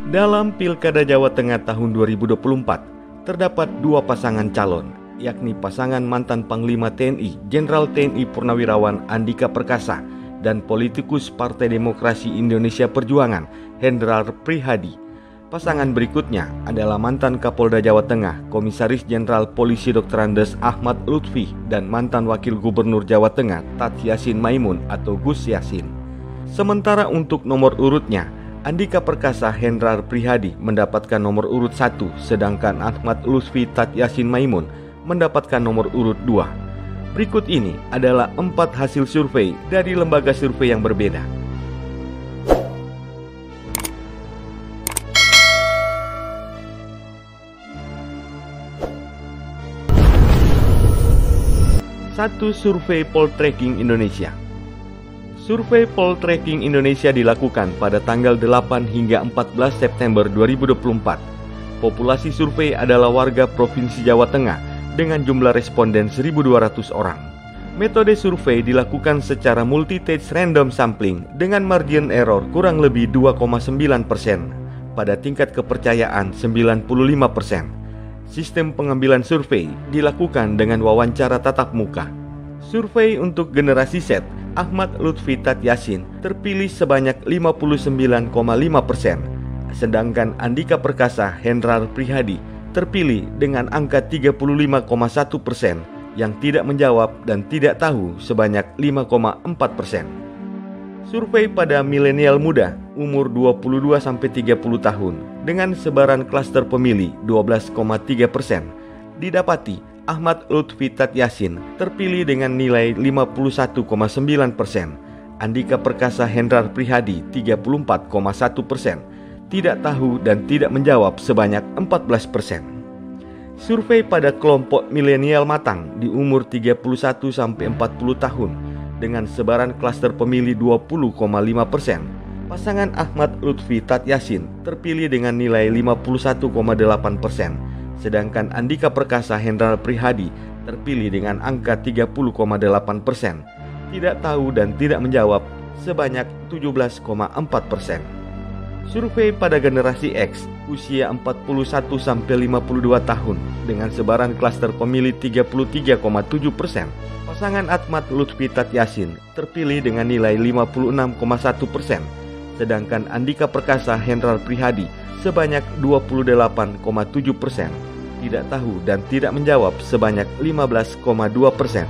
Dalam Pilkada Jawa Tengah tahun 2024, terdapat dua pasangan calon, yakni pasangan mantan Panglima TNI, Jenderal TNI Purnawirawan Andika Perkasa, dan politikus Partai Demokrasi Indonesia Perjuangan, Hendrar Prihadi. Pasangan berikutnya adalah mantan Kapolda Jawa Tengah, Komisaris Jenderal Polisi Dr. Andes Ahmad Lutfi, dan mantan Wakil Gubernur Jawa Tengah, Tat Yassin Maimun atau Gus Yassin. Sementara untuk nomor urutnya, Andika Perkasa Hendrar Prihadi mendapatkan nomor urut 1, sedangkan Ahmad Lutfi Tat Yassin Maimun mendapatkan nomor urut 2. Berikut ini adalah 4 hasil survei dari lembaga survei yang berbeda. Satu, survei Poltreking Indonesia. Survei Poltreking Indonesia dilakukan pada tanggal 8 hingga 14 September 2024. Populasi survei adalah warga Provinsi Jawa Tengah dengan jumlah responden 1.200 orang. Metode survei dilakukan secara multi-stage random sampling dengan margin error kurang lebih 2,9%, pada tingkat kepercayaan 95%. Sistem pengambilan survei dilakukan dengan wawancara tatap muka. Survei untuk generasi Z, Ahmad Lutfi Tat Yassin terpilih sebanyak 59,5%, sedangkan Andika Perkasa Hendrar Prihadi terpilih dengan angka 35,1%, yang tidak menjawab dan tidak tahu sebanyak 5,4%. Survei pada milenial muda umur 22-30 tahun dengan sebaran klaster pemilih 12,3%, didapati Ahmad Lutfi Tat Yassin terpilih dengan nilai 51,9%, Andika Perkasa Hendrar Prihadi 34,1%, tidak tahu dan tidak menjawab sebanyak 14%. Survei pada kelompok milenial matang di umur 31-40 tahun dengan sebaran klaster pemilih 20,5%, pasangan Ahmad Lutfi Tat Yassin terpilih dengan nilai 51,8%, sedangkan Andika Perkasa Hendrar Prihadi terpilih dengan angka 30,8%, tidak tahu dan tidak menjawab sebanyak 17,4%. Survei pada generasi X usia 41-52 tahun dengan sebaran klaster pemilih 33,7%, pasangan Ahmad Lutfi Tat Yassin terpilih dengan nilai 56,1%, sedangkan Andika Perkasa Hendrar Prihadi sebanyak 28,7%, tidak tahu dan tidak menjawab sebanyak 15,2%.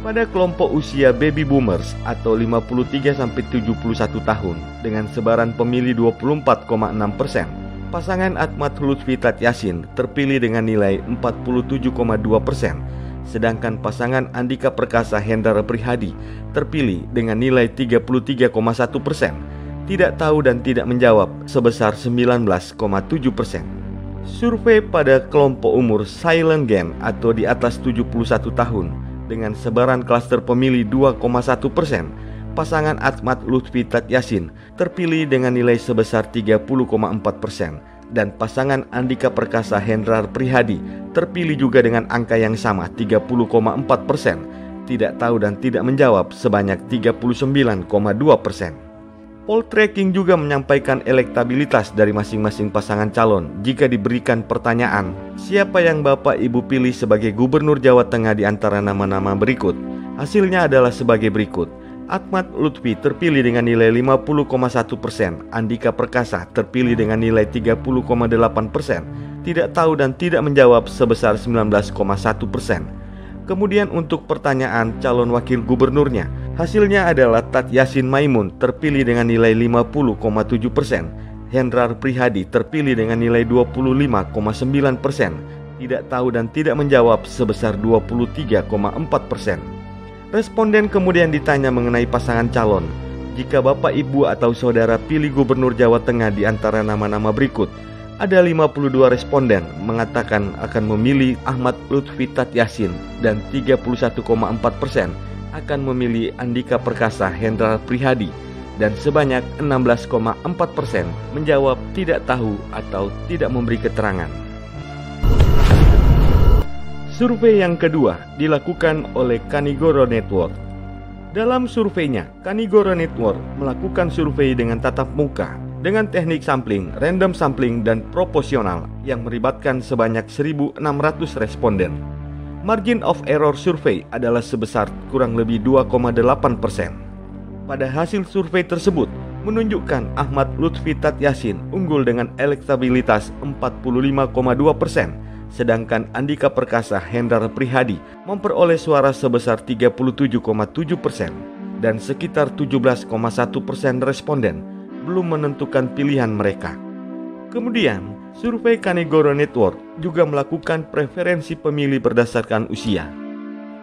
Pada kelompok usia baby boomers atau 53-71 tahun dengan sebaran pemilih 24,6%, pasangan Ahmad Lutfi Tat Yassin terpilih dengan nilai 47,2%, sedangkan pasangan Andika Perkasa Hendrar Prihadi terpilih dengan nilai 33,1%, tidak tahu dan tidak menjawab sebesar 19,7%. Survei pada kelompok umur silent gen atau di atas 71 tahun dengan sebaran klaster pemilih 2,1%, pasangan Ahmad Lutfi Tat Yassin terpilih dengan nilai sebesar 30,4%, dan pasangan Andika Perkasa Hendrar Prihadi terpilih juga dengan angka yang sama 30,4%, tidak tahu dan tidak menjawab sebanyak 39,2%. Poltreking juga menyampaikan elektabilitas dari masing-masing pasangan calon jika diberikan pertanyaan, siapa yang Bapak Ibu pilih sebagai Gubernur Jawa Tengah di antara nama-nama berikut? Hasilnya adalah sebagai berikut. Ahmad Lutfi terpilih dengan nilai 50,1%, Andika Perkasa terpilih dengan nilai 30,8%, tidak tahu dan tidak menjawab sebesar 19,1%. Kemudian untuk pertanyaan calon wakil gubernurnya, hasilnya adalah Tat Yassin Maimun terpilih dengan nilai 50,7%, Hendrar Prihadi terpilih dengan nilai 25,9%, tidak tahu dan tidak menjawab sebesar 23,4%. Responden kemudian ditanya mengenai pasangan calon. Jika Bapak Ibu atau Saudara pilih Gubernur Jawa Tengah di antara nama-nama berikut, ada 52 responden mengatakan akan memilih Ahmad Lutfi Tat Yassin dan 31,4% akan memilih Andika Perkasa Hendrar Prihadi, dan sebanyak 16,4% menjawab tidak tahu atau tidak memberi keterangan. Survei yang kedua dilakukan oleh Kanigoro Network. Dalam surveinya, Kanigoro Network melakukan survei dengan tatap muka dengan teknik sampling, random sampling, dan proporsional yang melibatkan sebanyak 1.600 responden. Margin of error survei adalah sebesar kurang lebih 2,8%. Pada hasil survei tersebut menunjukkan Ahmad Lutfi Tat Yassin unggul dengan elektabilitas 45,2%, sedangkan Andika Perkasa Hendrar Prihadi memperoleh suara sebesar 37,7% dan sekitar 17,1% responden belum menentukan pilihan mereka. Kemudian, survei Kanigoro Network juga melakukan preferensi pemilih berdasarkan usia.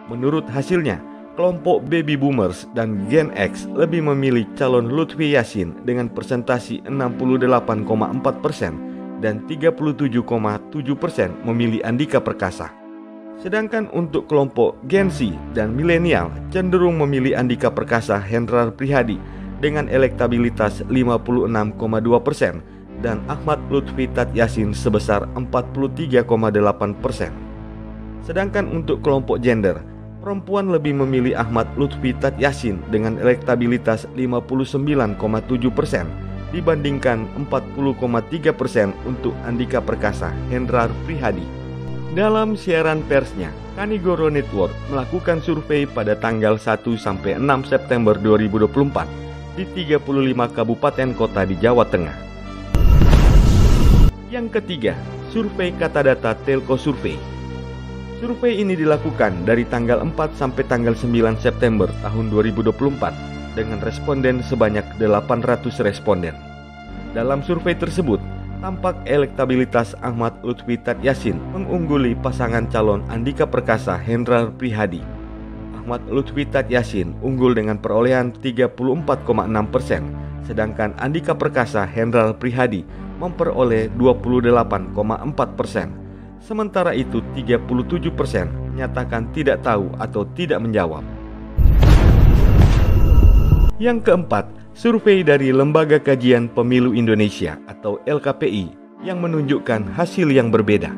Menurut hasilnya, kelompok baby boomers dan Gen X lebih memilih calon Lutfi Yassin dengan persentasi 68,4% dan 37,7% memilih Andika Perkasa. Sedangkan untuk kelompok Gen Z dan milenial cenderung memilih Andika Perkasa Hendrar Prihadi dengan elektabilitas 56,2% dan Ahmad Lutfi Tat Yassin sebesar 43,8%. Sedangkan untuk kelompok gender, perempuan lebih memilih Ahmad Lutfi Tat Yassin dengan elektabilitas 59,7% dibandingkan 40,3% untuk Andika Perkasa Hendrar Prihadi. Dalam siaran persnya, Kanigoro Network melakukan survei pada tanggal 1 sampai 6 September 2024 di 35 kabupaten kota di Jawa Tengah. Yang ketiga, survei Katadata Telco Survey. Survei ini dilakukan dari tanggal 4 sampai tanggal 9 September tahun 2024 dengan responden sebanyak 800 responden. Dalam survei tersebut, tampak elektabilitas Ahmad Lutfi Tat Yassin mengungguli pasangan calon Andika Perkasa Hendrar Prihadi. Ahmad Lutfi Tat Yassin unggul dengan perolehan 34,6%, sedangkan Andika Perkasa Hendrar Prihadi memperoleh 28,4%. Sementara itu 37% menyatakan tidak tahu atau tidak menjawab. Yang keempat, survei dari Lembaga Kajian Pemilu Indonesia atau LKPI yang menunjukkan hasil yang berbeda.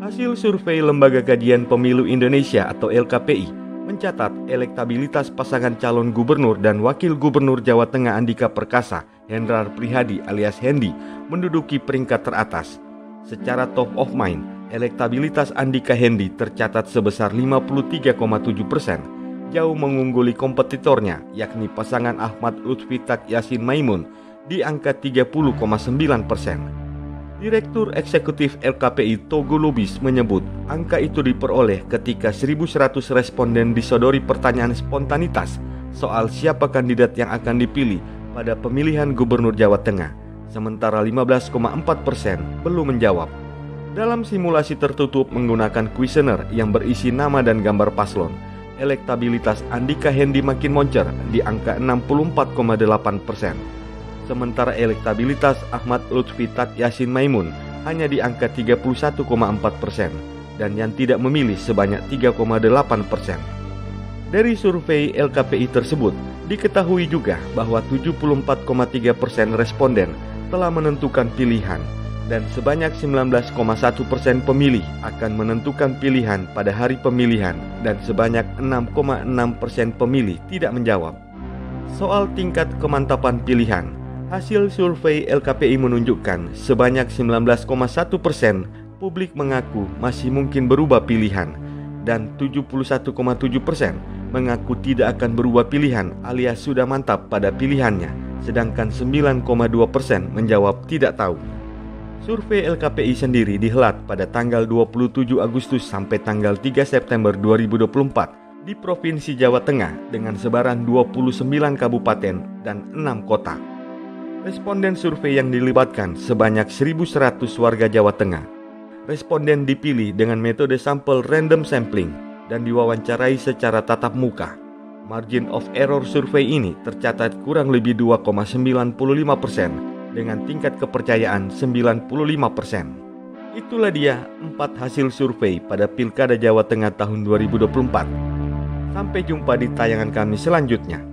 Hasil survei Lembaga Kajian Pemilu Indonesia atau LKPI mencatat elektabilitas pasangan calon gubernur dan wakil gubernur Jawa Tengah Andika Perkasa Hendrar Prihadi alias Hendi menduduki peringkat teratas. Secara top of mind, elektabilitas Andika Hendi tercatat sebesar 53,7%, jauh mengungguli kompetitornya yakni pasangan Ahmad Lutfi Tat Yassin Maimun di angka 30,9%. Direktur Eksekutif LKPI Togo Lubis menyebut angka itu diperoleh ketika 1.100 responden disodori pertanyaan spontanitas soal siapa kandidat yang akan dipilih pada pemilihan gubernur Jawa Tengah, sementara 15,4% belum menjawab. Dalam simulasi tertutup menggunakan kuesioner yang berisi nama dan gambar paslon, elektabilitas Andika Hendi makin moncer di angka 64,8%. Sementara elektabilitas Ahmad Lutfi Tat Yassin Maimun hanya di angka 31,4% dan yang tidak memilih sebanyak 3,8%. Dari survei LKPI tersebut, diketahui juga bahwa 74,3% responden telah menentukan pilihan dan sebanyak 19,1% pemilih akan menentukan pilihan pada hari pemilihan dan sebanyak 6,6% pemilih tidak menjawab. Soal tingkat kemantapan pilihan, hasil survei LKPI menunjukkan sebanyak 19,1% publik mengaku masih mungkin berubah pilihan dan 71,7% mengaku tidak akan berubah pilihan alias sudah mantap pada pilihannya, sedangkan 9,2% menjawab tidak tahu. Survei LKPI sendiri dihelat pada tanggal 27 Agustus sampai tanggal 3 September 2024 di Provinsi Jawa Tengah dengan sebaran 29 kabupaten dan 6 kota. Responden survei yang dilibatkan sebanyak 1.100 warga Jawa Tengah. Responden dipilih dengan metode sampel random sampling dan diwawancarai secara tatap muka. Margin of error survei ini tercatat kurang lebih 2,95% dengan tingkat kepercayaan 95%. Itulah dia 4 hasil survei pada Pilkada Jawa Tengah tahun 2024. Sampai jumpa di tayangan kami selanjutnya.